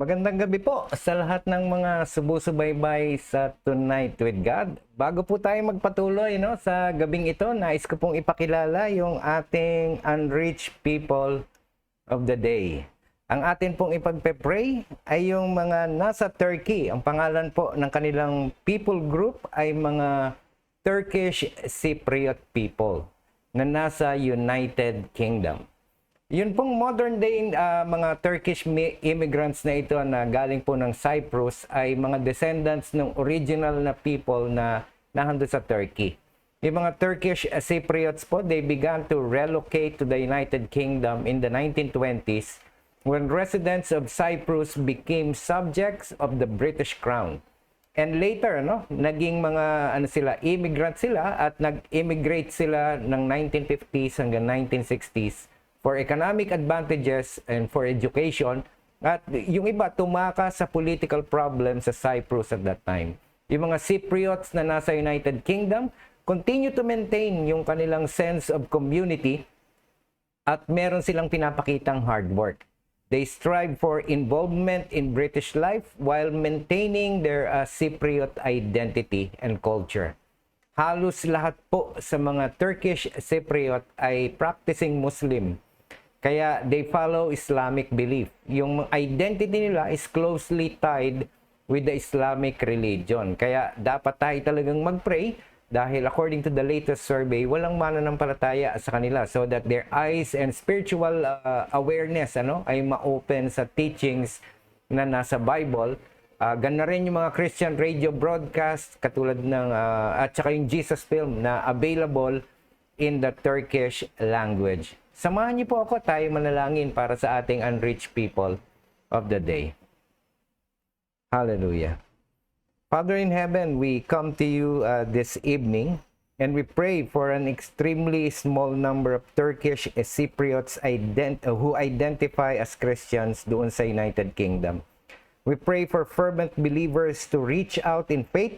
Magandang gabi po sa lahat ng mga sumusubaybay sa Tonight with God. Bago po tayo magpatuloy sa gabing ito, nais ko pong ipakilala yung ating unreached people of the day. Ang atin pong ipagpe-pray ay yung mga nasa Turkey. Ang pangalan po ng kanilang people group ay mga Turkish Cypriot people na nasa United Kingdom. Yun pong modern day mga Turkish immigrants na ito na galing po ng Cyprus ay mga descendants ng original na people na nandun sa Turkey. Yung mga Turkish Cypriots po, they began to relocate to the United Kingdom in the 1920s when residents of Cyprus became subjects of the British Crown. And later, naging mga immigrant sila at nag-immigrate sila ng 1950s hanggang 1960s for economic advantages and for education. At yung iba tumakas sa political problems sa Cyprus at that time. Yung mga Cypriots na nasa United Kingdom continue to maintain yung kanilang sense of community at meron silang pinapakitang hard work. They strive for involvement in British life while maintaining their Cypriot identity and culture. Halos lahat po sa mga Turkish Cypriot ay practicing Muslim. Kaya they follow Islamic belief. Yung identity nila is closely tied with the Islamic religion. Kaya dapat tayo talagang mag-pray dahil according to the latest survey, walang mananampalataya sa kanila so that their eyes and spiritual awareness ay ma-open sa teachings na nasa Bible. Ganda rin yung mga Christian radio broadcast katulad ng at saka yung Jesus film na available in the Turkish language. Samahan niyo po ako, tayo manalangin para sa ating unreached people of the day. Hallelujah. Father in heaven, we come to you this evening and we pray for an extremely small number of Turkish Cypriots who identify as Christians doon sa United Kingdom. We pray for fervent believers to reach out in faith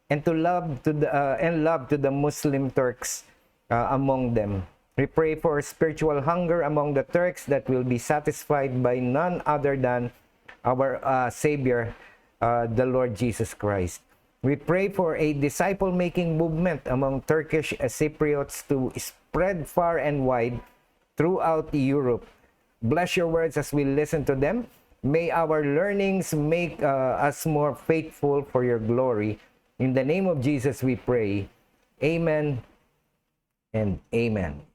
and to love to the Muslim Turks among them. We pray for spiritual hunger among the Turks that will be satisfied by none other than our Savior, the Lord Jesus Christ. We pray for a disciple-making movement among Turkish Cypriots to spread far and wide throughout Europe. Bless your words as we listen to them. May our learnings make us more faithful for your glory. In the name of Jesus we pray. Amen and amen.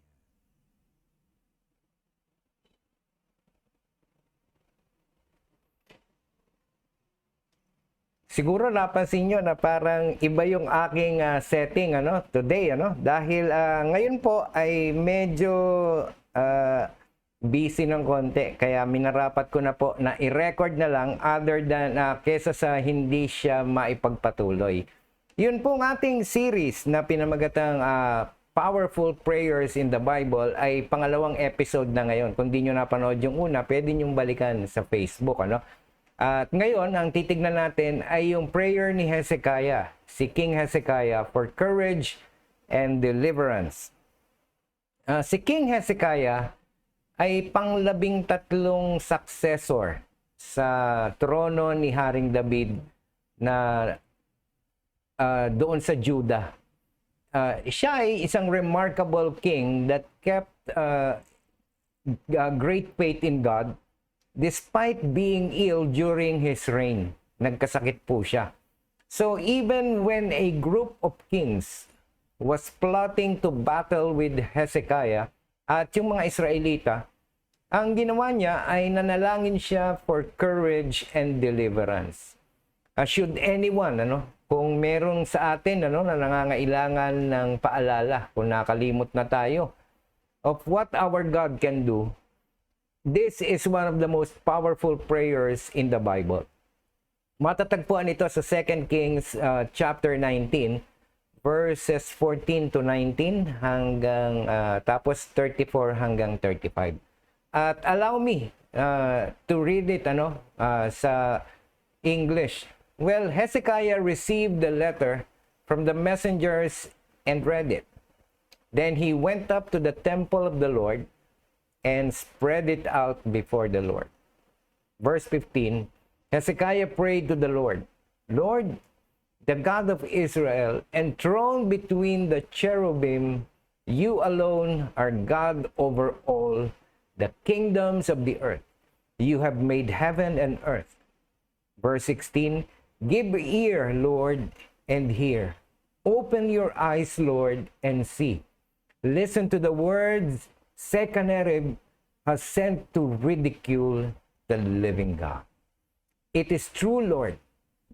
Siguro napansin nyo na parang iba yung aking setting today dahil ngayon po ay medyo busy ng konti kaya minarapat ko na po na i-record na lang other than kesa sa hindi siya maipagpatuloy. Yun po ang ating series na pinamagatang Powerful Prayers in the Bible ay pangalawang episode na ngayon. Kung di nyo napanood yung una, pwede nyong balikan sa Facebook At ngayon, ang titignan natin ay yung prayer ni Hezekiah, si King Hezekiah for courage and deliverance. Si King Hezekiah ay pang-13 successor sa trono ni Haring David na doon sa Judah. Siya ay isang remarkable king that kept great faith in God despite being ill during his reign. Nagkasakit po siya. So even when a group of kings was plotting to battle with Hezekiah at yung mga Israelita, ang ginawa niya ay nanalangin siya for courage and deliverance. Should anyone, kung meron sa atin na nangangailangan ng paalala, kung nakalimot na tayo, of what our God can do, this is one of the most powerful prayers in the Bible. Matatagpuan ito sa 2 Kings chapter 19, verses 14 to 19 hanggang tapos 34 hanggang 35. At allow me to read it sa English. Well, Hezekiah received the letter from the messengers and read it. Then he went up to the temple of the Lord and spread it out before the Lord. Verse 15, Hezekiah prayed to the Lord, Lord, the God of Israel, enthroned between the cherubim, you alone are God over all the kingdoms of the earth. You have made heaven and earth. Verse 16, give ear, Lord, and hear. Open your eyes, Lord, and see. Listen to the words Sennacherib has sent to ridicule the living God. It is true, Lord,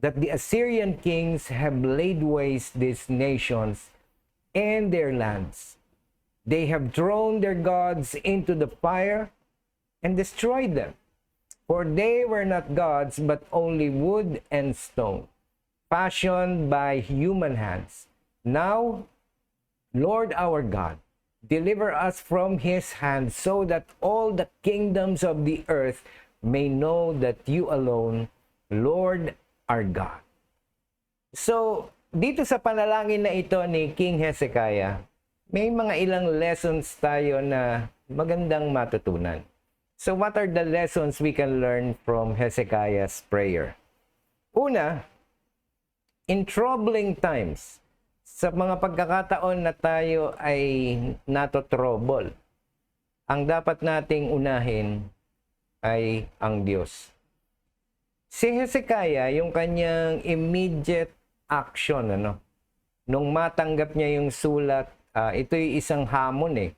that the Assyrian kings have laid waste these nations and their lands. They have thrown their gods into the fire and destroyed them. For they were not gods, but only wood and stone, fashioned by human hands. Now, Lord our God, deliver us from his hand, so that all the kingdoms of the earth may know that you alone, Lord, are God. So, dito sa panalangin na ito ni King Hezekiah, may mga ilang lessons tayo na magandang matutunan. So, what are the lessons we can learn from Hezekiah's prayer? Una, in troubling times, sa mga pagkakataon na tayo ay natotrouble, ang dapat nating unahin ay ang Diyos. Si Hezekiah, yung kanyang immediate action, nung matanggap niya yung sulat, ito'y isang hamon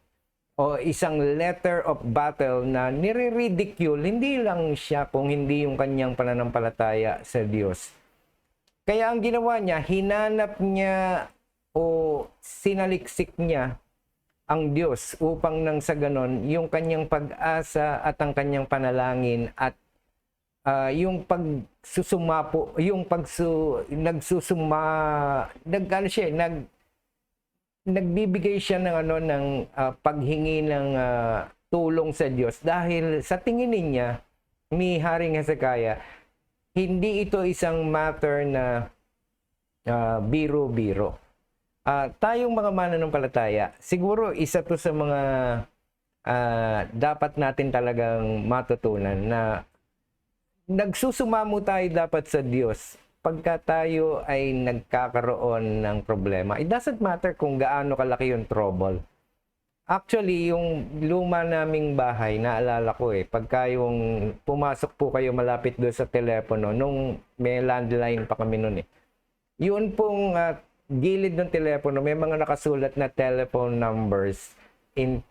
o isang letter of battle na nire-ridicule, hindi lang siya kung hindi yung kanyang pananampalataya sa Diyos. Kaya ang ginawa niya, hinanap niya o sinaliksik niya ang Diyos upang nang sa ganon, yung kanyang pag-asa at ang kanyang panalangin at yung pagsusumapo, yung nagbibigay siya ng paghingi ng tulong sa Diyos dahil sa tingin niya ni Haring Hezekiah, hindi ito isang matter na biro-biro. Tayong mga mananampalataya, siguro isa to sa mga dapat natin talagang matutunan na nagsusumamo tayo dapat sa Diyos pagka tayo ay nagkakaroon ng problema. It doesn't matter kung gaano kalaki yung trouble. Actually, yung luma naming bahay, naalala ko pagka yung pumasok po kayo malapit doon sa telepono, nung may landline pa kami noon yun pong gilid ng telepono, may mga nakasulat na telephone numbers in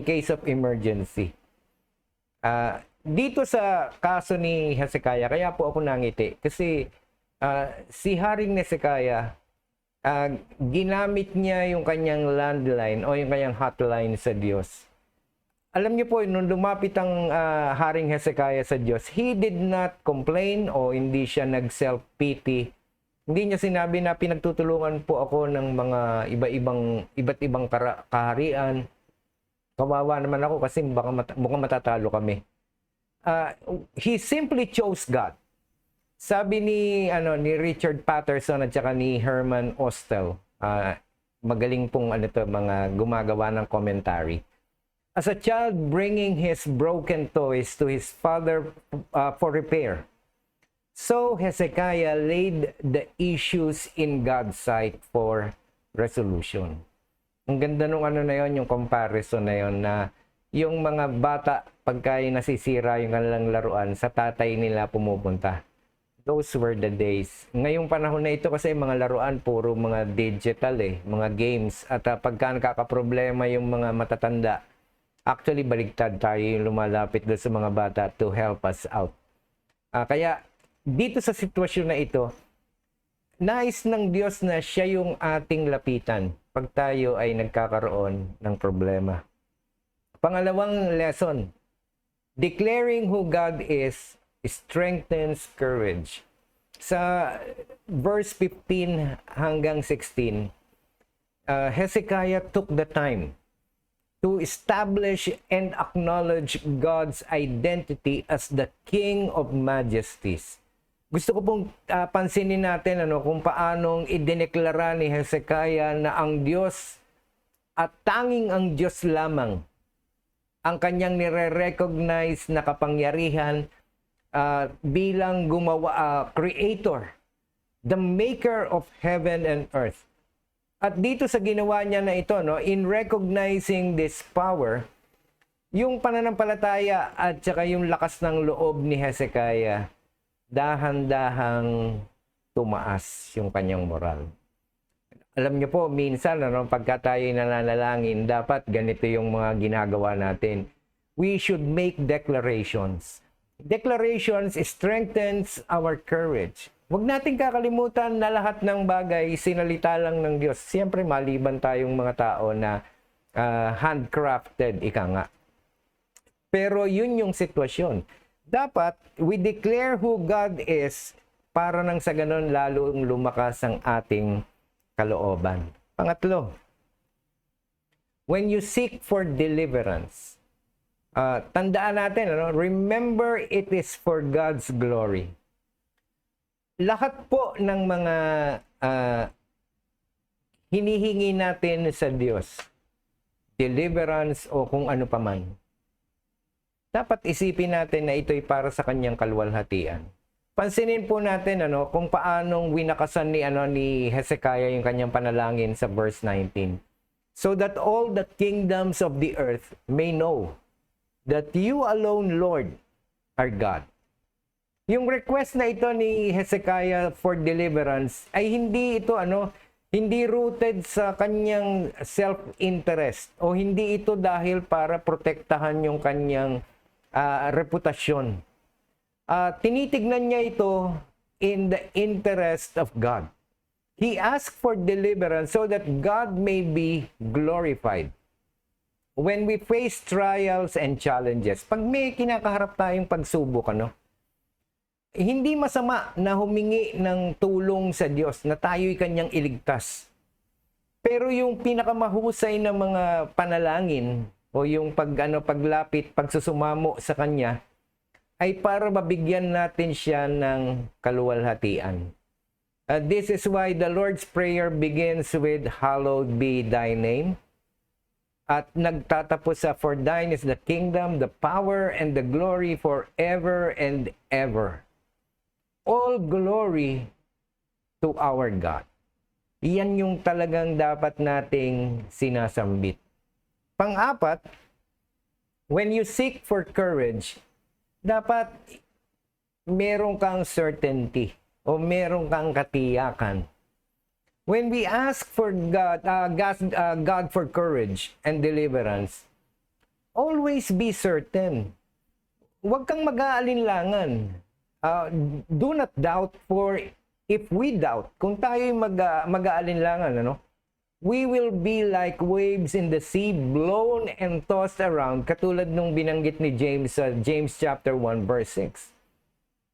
case of emergency. Dito sa kaso ni Hezekiah, kaya po ako nangiti. Kasi si Haring Hezekiah, ginamit niya yung kanyang landline o yung kanyang hotline sa Diyos. Alam niyo po, nung lumapit ang Haring Hezekiah sa Diyos, he did not complain o hindi siya nag-self-pity. Hindi niya sinabi na pinagtutulungan po ako ng mga iba't ibang kaharian. Kawawa naman ako kasi mukhang matatalo kami. He simply chose God. Sabi ni Richard Patterson at saka ni Herman Ostel, magaling pong mga gumagawa ng commentary. As a child bringing his broken toys to his father for repair, so Hezekiah laid the issues in God's sight for resolution. Ang ganda nung na yon, yung comparison na yon, na yung mga bata, pagka nasisira yung kanilang laruan, sa tatay nila pumupunta. Those were the days. Ngayong panahon na ito kasi mga laruan, puro mga digital mga games. At pagka nakakaproblema yung mga matatanda, actually baligtad tayo yung lumalapit doon sa mga bata to help us out. Kaya dito sa sitwasyon na ito, nais ng Diyos na siya yung ating lapitan pag tayo ay nagkakaroon ng problema. Pangalawang lesson, declaring who God is strengthens courage. Sa verse 15 hanggang 16, Hezekiah took the time to establish and acknowledge God's identity as the King of Majesties. Gusto ko pong pansinin natin kung paanong idineklara ni Hezekiah na ang Diyos at tanging ang Diyos lamang ang kanyang nire-recognize na kapangyarihan bilang gumawa, creator, the maker of heaven and earth. At dito sa ginawa niya na ito, no, in recognizing this power, yung pananampalataya at saka yung lakas ng loob ni Hezekiah, dahan-dahang tumaas yung kanyang moral. Alam niyo po, minsan, pagka tayo'y nananalangin, dapat ganito yung mga ginagawa natin. We should make declarations. Declarations strengthens our courage. Huwag nating kakalimutan na lahat ng bagay, sinalita lang ng Diyos. Siyempre, maliban tayong mga tao na handcrafted, ika nga. Pero yun yung sitwasyon. Dapat, we declare who God is para nang sa ganon lalong lumakas ang ating kalooban. Pangatlo, when you seek for deliverance, tandaan natin, remember it is for God's glory. Lahat po ng mga hinihingi natin sa Diyos, deliverance o kung ano paman, dapat isipin natin na ito'y para sa kanyang kaluwalhatian. Pansinin po natin kung paanong winakasan ni Hezekiah yung kanyang panalangin sa verse 19. So that all the kingdoms of the earth may know that you alone, Lord, are God. Yung request na ito ni Hezekiah for deliverance ay hindi ito hindi rooted sa kanyang self-interest o hindi ito dahil para protektahan yung kanyang reputasyon. Tinitignan niya ito in the interest of God. He asked for deliverance so that God may be glorified. When we face trials and challenges, pag may kinakaharap tayong pagsubok, hindi masama na humingi ng tulong sa Diyos na tayo'y kanyang iligtas. Pero yung pinakamahusay na mga panalangin o yung paglapit, pagsusumamo sa kanya, ay para mabigyan natin siya ng kaluwalhatian. This is why the Lord's Prayer begins with, Hallowed be thy name. At nagtatapos sa, For thine is the kingdom, the power, and the glory forever and ever. All glory to our God. Iyan yung talagang dapat nating sinasambit. Pang-apat, when you seek for courage, dapat meron kang certainty o meron kang katiyakan. When we ask for God for courage and deliverance, always be certain. Huwag kang mag-aalinlangan. Do not doubt, for if we doubt, kung tayo'y mag-aalinlangan, we will be like waves in the sea, blown and tossed around, katulad nung binanggit ni James sa James chapter 1 verse 6.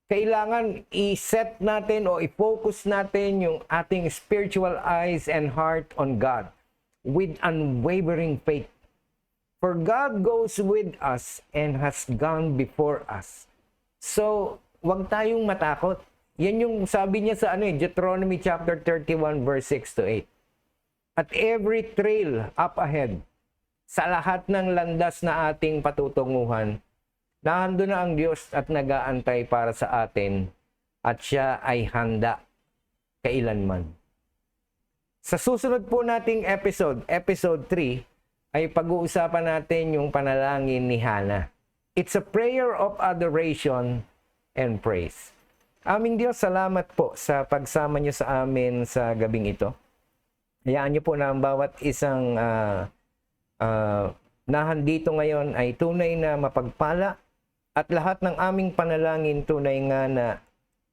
Kailangan i-set natin o i-focus natin yung ating spiritual eyes and heart on God with unwavering faith. For God goes with us and has gone before us. So, wag tayong matakot. Yan yung sabi niya sa Deuteronomy chapter 31 verse 6 to 8. At every trail up ahead, sa lahat ng landas na ating patutunguhan, nahando na ang Diyos at nag-aantay para sa atin at siya ay handa kailanman. Sa susunod po nating episode 3, ay pag-uusapan natin yung panalangin ni Hannah. It's a prayer of adoration and praise. Aming Diyos, salamat po sa pagsama niyo sa amin sa gabing ito. Hayaan niyo po na ang bawat isang nahandito ngayon ay tunay na mapagpala at lahat ng aming panalangin tunay nga na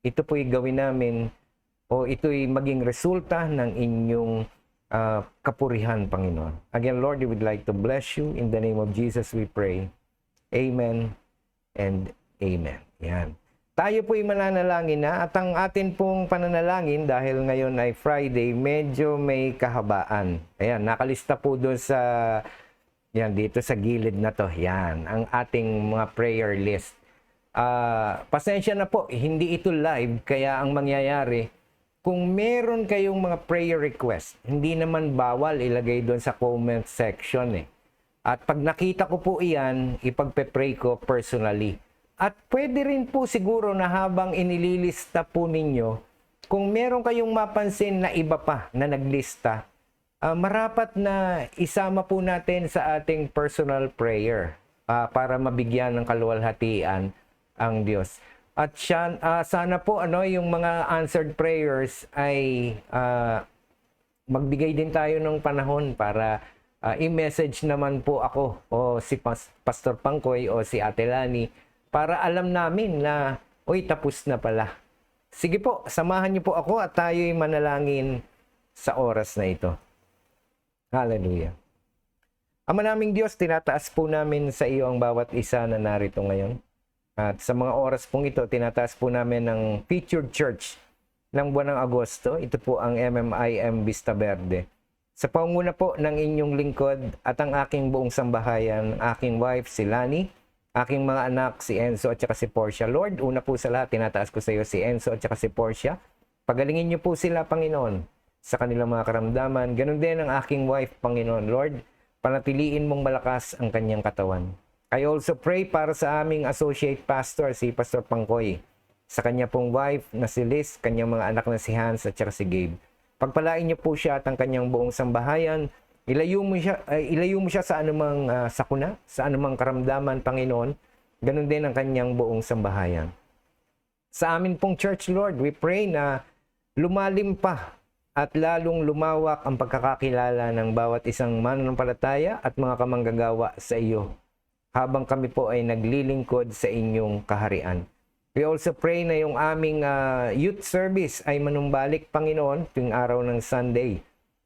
ito po'y gawin namin o ito'y maging resulta ng inyong kapurihan, Panginoon. Again, Lord, we would like to bless you. In the name of Jesus we pray. Amen and amen. Yan. Tayo po'y mananalangin na at ang atin pong pananalangin dahil ngayon ay Friday, medyo may kahabaan. Ayan, nakalista po doon sa, yan, dito sa gilid na to. Yan, ang ating mga prayer list. Pasensya na po, hindi ito live, kaya ang mangyayari, kung meron kayong mga prayer request, hindi naman bawal ilagay doon sa comment section eh. At pag nakita ko po iyan, ipagpe-pray ko personally. At pwede rin po siguro na habang inililista po ninyo, kung meron kayong mapansin na iba pa na naglista, marapat na isama po natin sa ating personal prayer para mabigyan ng kaluwalhatian ang Diyos. At sana po yung mga answered prayers ay magbigay din tayo ng panahon para i-message naman po ako o si Pastor Pangkoy o si Ate Lani para alam namin na, uy, tapos na pala. Sige po, samahan niyo po ako at tayo'y manalangin sa oras na ito. Hallelujah. Ama naming Diyos, tinataas po namin sa iyo ang bawat isa na narito ngayon. At sa mga oras pong ito, tinataas po namin ang featured church ng buwan ng Agosto. Ito po ang MMIM Vista Verde. Sa pangunguna po ng inyong lingkod at ang aking buong sambahayan, aking wife si Lani, aking mga anak si Enzo at saka si Portia. Lord, una po sa lahat, tinataas ko sa iyo si Enzo at saka si Portia. Pagalingin niyo po sila, Panginoon, sa kanilang mga karamdaman. Ganon din ang aking wife, Panginoon. Lord, panatiliin mong malakas ang kanyang katawan. I also pray para sa aming associate pastor, si Pastor Pangkoy, sa kanya pong wife na si Liz, kanyang mga anak na si Hans at saka si Gabe. Pagpalain niyo po siya at ang kanyang buong sambahayan. Ilayo mo siya sa anumang sakuna, sa anumang karamdaman, Panginoon. Ganon din ang kanyang buong sambahayan. Sa amin pong church, Lord, we pray na lumalim pa at lalong lumawak ang pagkakakilala ng bawat isang mananampalataya at mga kamanggagawa sa iyo habang kami po ay naglilingkod sa inyong kaharian. We also pray na yung aming youth service ay manumbalik, Panginoon, tuwing araw ng Sunday.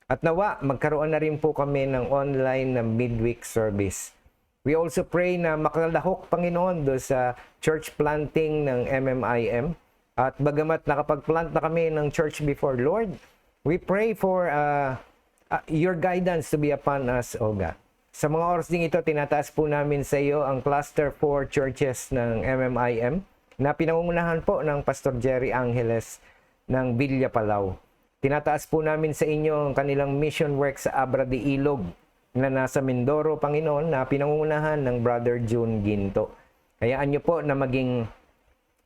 At nawa, magkaroon na rin po kami ng online na midweek service. We also pray na makalahok, Panginoon, do sa church planting ng MMIM. At bagamat nakapag-plant na kami ng church before, Lord, we pray for your guidance to be upon us, O God. Sa mga oras ding ito, tinataas po namin sa iyo ang cluster 4 churches ng MMIM na pinangungunahan po ng Pastor Jerry Angeles ng Villa Palau. Tinataas po namin sa inyo ang kanilang mission work sa Abra de Ilog na nasa Mindoro, Panginoon, na pinangungunahan ng Brother June Ginto. Hayaan niyo po na maging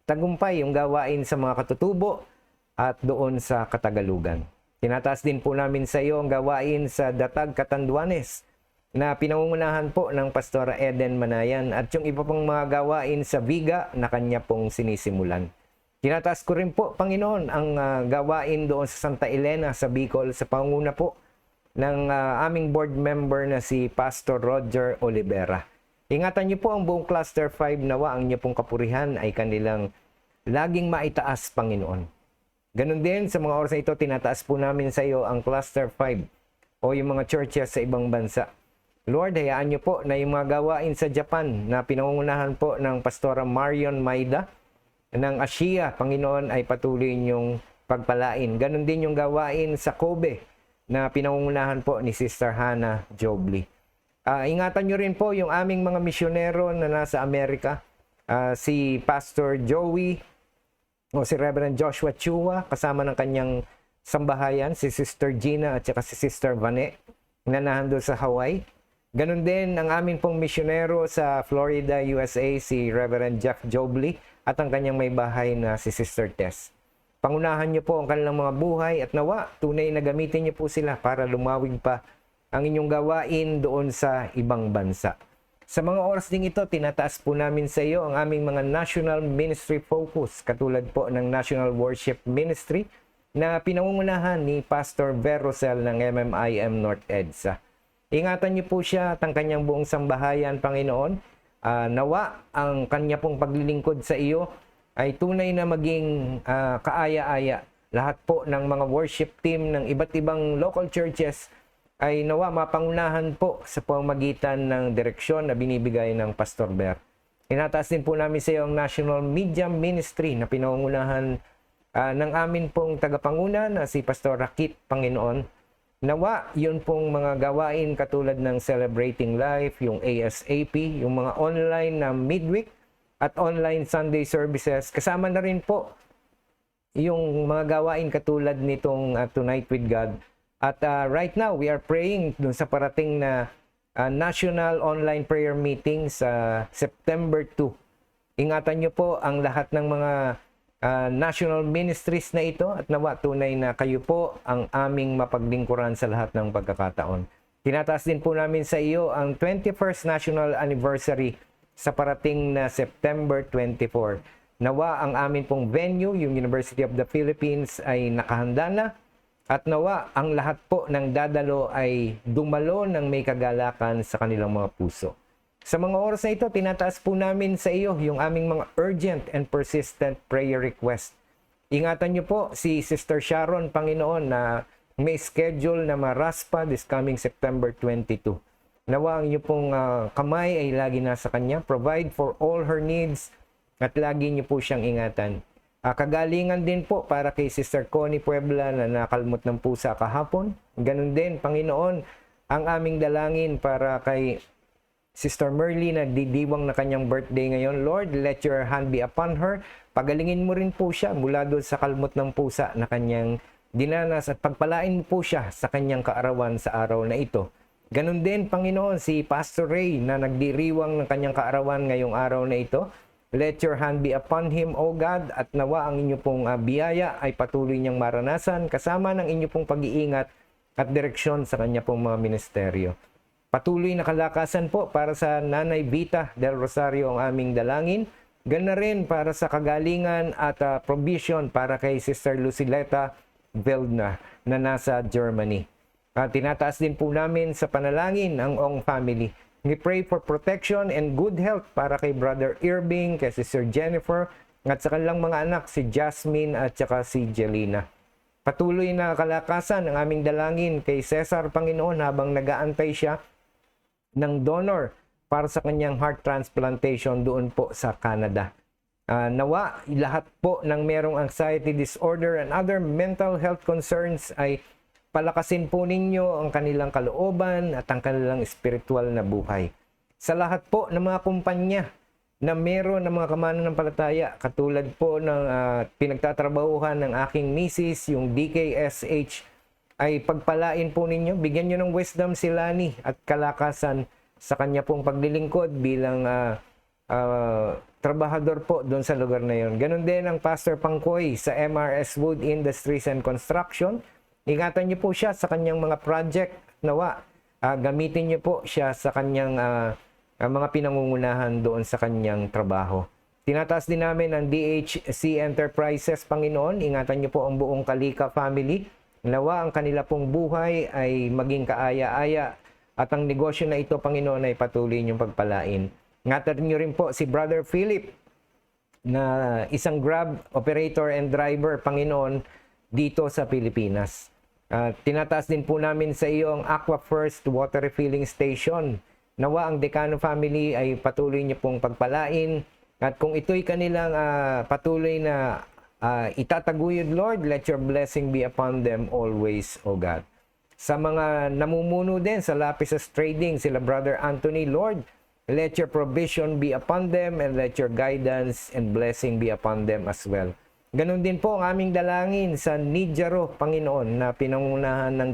tagumpay yung gawain sa mga katutubo at doon sa Katagalugan. Tinataas din po namin sa iyo ang gawain sa Datag, Catanduanes na pinangungunahan po ng Pastora Eden Manayan at yung iba pang mga gawain sa Viga na kanya pong sinisimulan. Tinataas ko rin po, Panginoon, ang gawain doon sa Santa Elena sa Bicol sa panguna po ng aming board member na si Pastor Roger Olivera. Ingatan niyo po ang buong Cluster 5 nawa ang niyo pong kapurihan ay kanilang laging maitaas, Panginoon. Ganon din sa mga oras na ito, tinataas po namin sa iyo ang Cluster 5 o yung mga churches sa ibang bansa. Lord, hayaan niyo po na yung mga gawain sa Japan na pinangungunahan po ng Pastora Marion Maida ng Asia, Panginoon, ay patuloy niyong pagpalain. Ganon din yung gawain sa Kobe na pinangungunahan po ni Sister Hannah Jobli. Ingatan niyo rin po yung aming mga misyonero na nasa Amerika, si Pastor Joey o si Reverend Joshua Chua, kasama ng kanyang sambahayan, si Sister Gina at saka si Sister Vane na nandun sa Hawaii. Ganon din ang aming pong misyonero sa Florida, USA, si Reverend Jeff Jobli at ang kanyang may bahay na si Sister Tess. Pangunahan niyo po ang kanilang mga buhay at nawa, tunay na gamitin niyo po sila para lumawig pa ang inyong gawain doon sa ibang bansa. Sa mga oras ding ito, tinataas po namin sa iyo ang aming mga national ministry focus, katulad po ng National Worship Ministry na pinangungunahan ni Pastor Verosel ng MMIM North EDSA. Ingatan niyo po siya at ang kanyang buong sambahayan, Panginoon. Nawa ang kanya pong paglilingkod sa iyo ay tunay na maging kaaya-aya. Lahat po ng mga worship team ng iba't ibang local churches ay nawa mapangunahan po sa pamamagitan ng direksyon na binibigay ng Pastor Ber. Inataas din po namin sa iyo ang National Media Ministry na pinangungunahan ng amin pong tagapanguna na si Pastor Rakit, Panginoon. Nawa, yun pong mga gawain katulad ng Celebrating Life, yung ASAP, yung mga online na midweek at online Sunday services. Kasama na rin po yung mga gawain katulad nitong Tonight with God. At right now, we are praying dun sa parating na National Online Prayer Meeting sa September 2. Ingatan niyo po ang lahat ng mga national ministries na ito at nawa tunay na kayo po ang aming mapaglingkuran sa lahat ng pagkakataon. Tinataas din po namin sa iyo ang 21st National Anniversary sa parating na September 24. Nawa ang amin pong venue, yung University of the Philippines, ay nakahanda na. At nawa ang lahat po ng dadalo ay dumalo ng may kagalakan sa kanilang mga puso. Sa mga oras na ito, tinataas po namin sa iyo yung aming mga urgent and persistent prayer request. Ingatan niyo po si Sister Sharon, Panginoon, na may schedule na maraspa this coming September 22. Nawa ang iyo pong kamay ay lagi nasa kanya. Provide for all her needs at lagi niyo po siyang ingatan. Kagalingan din po para kay Sister Connie Puebla na nakalmot ng pusa kahapon. Ganun din, Panginoon, ang aming dalangin para kay Sister Merly na didiwang na kanyang birthday ngayon. Lord, let your hand be upon her. Pagalingin mo rin po siya mula doon sa kalmot ng pusa na kanyang dinanas at pagpalain mo po siya sa kanyang kaarawan sa araw na ito. Ganun din, Panginoon, si Pastor Ray na nagdiriwang ng kanyang kaarawan ngayong araw na ito. Let your hand be upon him, O God, at nawa ang inyo pong biyaya ay patuloy niyang maranasan kasama ng inyo pong pag-iingat at direksyon sa kanya pong mga ministeryo. Patuloy na kalakasan po para sa Nanay Vita del Rosario ang aming dalangin. Gana rin para sa kagalingan at provision para kay Sister Lucileta Veldner na nasa Germany. Tinataas din po namin sa panalangin ang Ong family. We pray for protection and good health para kay Brother Irving, kay Sister Jennifer, at sa kanilang mga anak, si Jasmine at saka si Jelina. Patuloy na kalakasan ang aming dalangin kay Cesar, Panginoon, habang nag-aantay siya ng donor para sa kanyang heart transplantation doon po sa Canada. Nawa, lahat po ng merong anxiety disorder and other mental health concerns ay palakasin po ninyo ang kanilang kalooban at ang kanilang spiritual na buhay. Sa lahat po ng mga kumpanya na meron ng mga kamananampalataya, katulad po ng pinagtatrabahuhan ng aking misis, yung DKSH, ay pagpalain po ninyo, bigyan nyo ng wisdom si Lani at kalakasan sa kanya pong paglilingkod bilang trabahador po doon sa lugar na yon. Ganon din ang Pastor Pangkoy sa MRS Wood Industries and Construction. Ingatan niyo po siya sa kanyang mga project. Nawa, gamitin niyo po siya sa kanyang mga pinangungunahan doon sa kanyang trabaho. Tinataas din namin ang DHC Enterprises, Panginoon. Ingatan niyo po ang buong Kalika family. Nawa ang kanila pong buhay ay maging kaaya-aya at ang negosyo na ito, Panginoon, ay patuloy niyong pagpalain. Ingatan niyo rin po si Brother Philip na isang Grab operator and driver, Panginoon, dito sa Pilipinas. Tinataas din po namin sa iyo ang Aqua First Water Refilling Station. Nawa ang Decano family ay patuloy niyo pong pagpalain. At kung ito'y kanilang patuloy na itataguyod, Lord, let your blessing be upon them always, O God. Sa mga namumuno din sa Lapisas Trading, sila Brother Anthony, Lord, let your provision be upon them and let your guidance and blessing be upon them as well. Ganon din po ang aming dalangin sa Nidjaro, Panginoon, na pinangunahan ng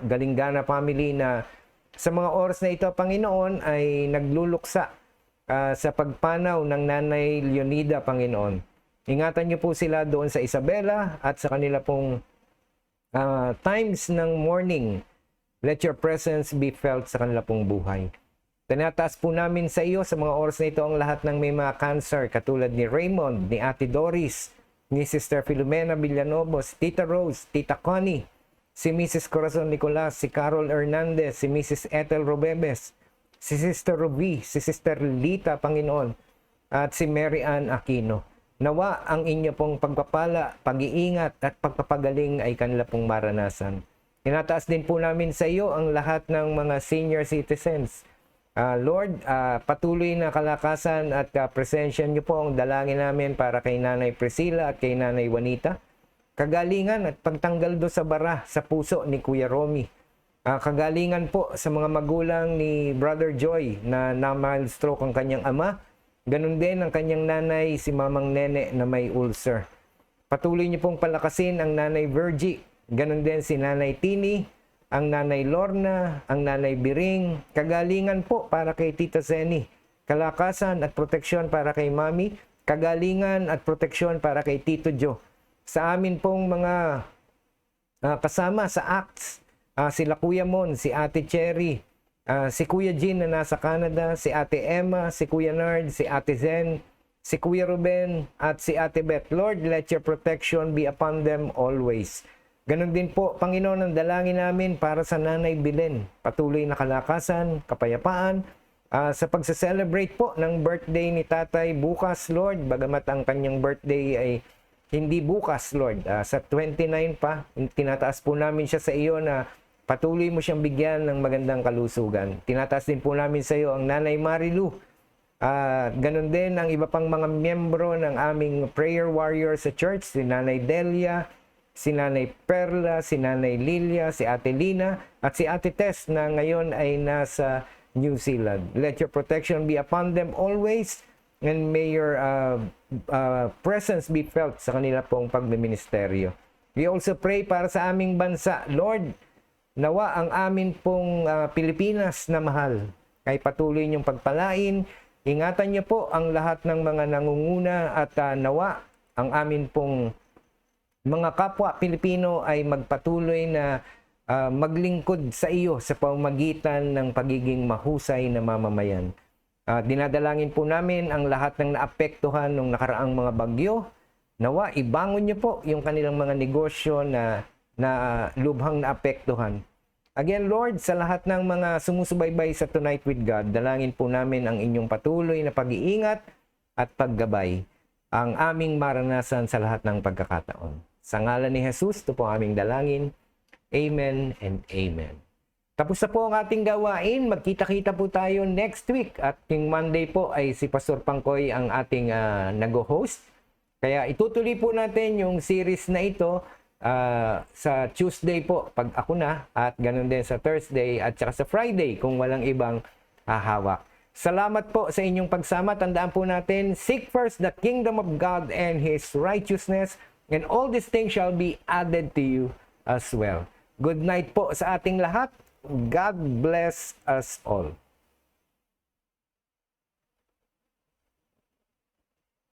Galinggana family na sa mga oras na ito, Panginoon, ay nagluluksa sa pagpanaw ng Nanay Leonida, Panginoon. Ingatan niyo po sila doon sa Isabela at sa kanila pong times ng morning. Let your presence be felt sa kanila pong buhay. Tinataas po namin sa iyo sa mga oras na ito ang lahat ng may mga cancer katulad ni Raymond, ni Ate Doris, ni Sister Filomena Villanueva, si Tita Rose, Tita Connie, si Mrs. Corazon Nicolas, si Carol Hernandez, si Mrs. Ethel Robebes, si Sister Ruby, si Sister Lita, Panginoon, at si Mary Ann Aquino. Nawa ang inyo pong pagpapala, pag-iingat at pagpapagaling ay kanila pong maranasan. Tinataas din po namin sa iyo ang lahat ng mga senior citizens. Lord, patuloy na kalakasan at presensya niyo po ang dalangin namin para kay Nanay Priscilla at kay Nanay Juanita. Kagalingan at pagtanggal do sa bara sa puso ni Kuya Romy. Kagalingan po sa mga magulang ni Brother Joy na mild stroke ang kanyang ama. Ganun din ang kanyang nanay, si Mamang Nene na may ulcer. Patuloy niyo pong palakasin ang Nanay Virgie. Ganun din si Nanay Tini, ang Nanay Lorna, ang Nanay Biring. Kagalingan po para kay Tita Zeni. kalakasan at proteksyon para kay Mami, kagalingan at proteksyon para kay Tito Joe. Sa amin pong mga kasama sa ACTS, sila Kuya Mon, si Ate Cherry, si Kuya Jean na nasa Canada, si Ate Emma, si Kuya Nard, si Ate Zen, si Kuya Ruben, at si Ate Beth. Lord, let your protection be upon them always. Ganon din po, Panginoon, ang dalangin namin para sa Nanay Bilen. Patuloy na kalakasan, kapayapaan, sa pagsa-celebrate po ng birthday ni Tatay bukas, Lord. Bagamat ang kanyang birthday ay hindi bukas, Lord. Sa 29 pa, tinataas po namin siya sa iyo na patuloy mo siyang bigyan ng magandang kalusugan. Tinataas din po namin sa iyo ang Nanay Marilu. Ganon din ang iba pang mga miyembro ng aming prayer warrior sa church, si Nanay Delia, si Nanay Perla, si Nanay Lilia, si Ate Lina, at si Ate Tess na ngayon ay nasa New Zealand. Let your protection be upon them always, and may your presence be felt sa kanila pong pagmiministeryo. We also pray para sa aming bansa. Lord, nawa ang amin pong Pilipinas na mahal ay patuloy niyong pagpalain. Ingatan niyo po ang lahat ng mga nangunguna at nawa ang amin pong mga kapwa Pilipino ay magpatuloy na maglingkod sa iyo sa pamamagitan ng pagiging mahusay na mamamayan. Dinadalangin po namin ang lahat ng naapektuhan ng nakaraang mga bagyo. Nawa, ibangon niyo po yung kanilang mga negosyo na lubhang naapektuhan. Again, Lord, sa lahat ng mga sumusubaybay sa Tonight with God, dalangin po namin ang inyong patuloy na pag-iingat at paggabay ang aming maranasan sa lahat ng pagkakataon. Sa ngalan ni Jesus, ito po aming dalangin. Amen and amen. Tapos na po ang ating gawain. Magkita-kita po tayo next week. At yung Monday po ay si Pastor Pangkoy ang ating nag-host. Kaya itutuloy po natin yung series na ito sa Tuesday po pag ako na. At ganun din sa Thursday at saka sa Friday kung walang ibang hahawak. Salamat po sa inyong pagsama. Tandaan po natin, seek first the kingdom of God and His righteousness, and all these things shall be added to you as well. Good night po sa ating lahat. God bless us all.